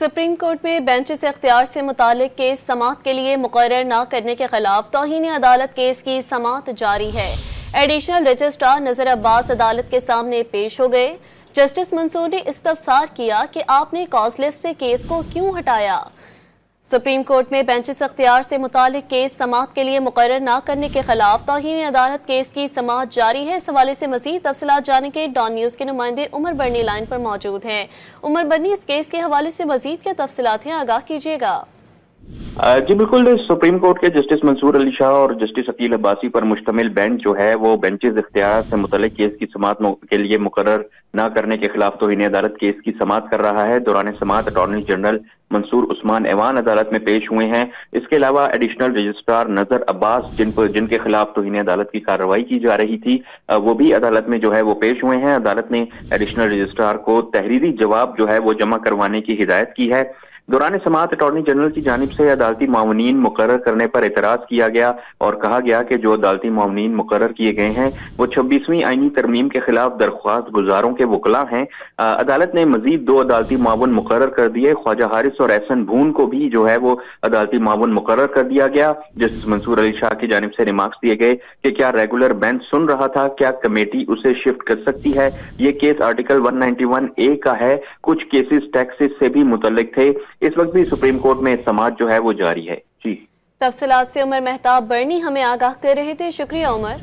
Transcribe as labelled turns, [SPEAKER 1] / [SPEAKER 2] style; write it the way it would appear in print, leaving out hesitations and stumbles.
[SPEAKER 1] Supreme court में bench से इख्तियार से मुतालिक केस समाअत के लिए मुकर्रर न करने के खिलाफ तौहीन अदालत केस की समाअत जारी है। एडिशनल रजिस्ट्रार नज़र अब्बास अदालत के सामने पेश हो गए। जस्टिस मंसूर ने इस्तफसार किया कि आपने कॉज लिस्ट से केस को क्यों हटाया। सुप्रीम कोर्ट में बेंच से इख्तियार से मुतालिक केस समाअत के लिए मुकर्रर न करने के खिलाफ तौहीन अदालत केस की समाअत जारी है। इस हवाले से मज़ीद तफसीलात जानने के डॉन न्यूज़ के नुमाइंदे उमर बर्नी लाइन पर मौजूद हैं। उमर बर्नी, इस केस के हवाले से मज़ीद क्या तफसीलात हैं, आगाह कीजिएगा।
[SPEAKER 2] जी बिल्कुल, सुप्रीम कोर्ट के जस्टिस मंसूर अली शाह और जस्टिस अकील अब्बासी पर मुश्तमिल बेंच जो है वो बेंचेस इख्तियार से मुतल्लिक केस की समाअत के लिए मुकर्रर न करने के खिलाफ तौहीन अदालत केस की समाअत कर रहा है। दौरान समाअत अटॉर्नी जनरल मंसूर उस्मान ऐवान अदालत में पेश हुए हैं। इसके अलावा एडिशनल रजिस्ट्रार नजर अब्बास जिनके खिलाफ तौहीन अदालत की कार्रवाई की जा रही थी वो भी अदालत में जो है वो पेश हुए हैं। अदालत ने एडिशनल रजिस्ट्रार को तहरीरी जवाब जो है वो जमा करवाने की हिदायत की है। दौरान समाअत अटॉर्नी जनरल की जानिब से अदालती मावनीन मुकर्रर करने पर एतराज किया गया और कहा गया कि जो अदालती मावनीन मुकर्रर किए गए हैं वो 26वीं आईनी तरमीम के खिलाफ दरख्वास्त गुजारों के वकला हैं। अदालत ने मजीद 2 अदालती मावन मुकर्रर कर दिए। ख्वाजा हारिस और एहसन भून को भी जो है वो अदालती मावन मुकर्रर कर दिया गया। जस्टिस मंसूर अली शाह की जानिब से रिमार्क्स दिए गए कि क्या रेगुलर बेंच सुन रहा था, क्या कमेटी उसे शिफ्ट कर सकती है। ये केस आर्टिकल 191A का है। कुछ केसेस टैक्सेस से भी मुतल्लिक थे। इस वक्त भी सुप्रीम कोर्ट में समाअत जो है वो जारी है। जी,
[SPEAKER 1] तफसीलात से उमर मेहताब बर्नी हमें आगाह कर रहे थे। शुक्रिया उमर।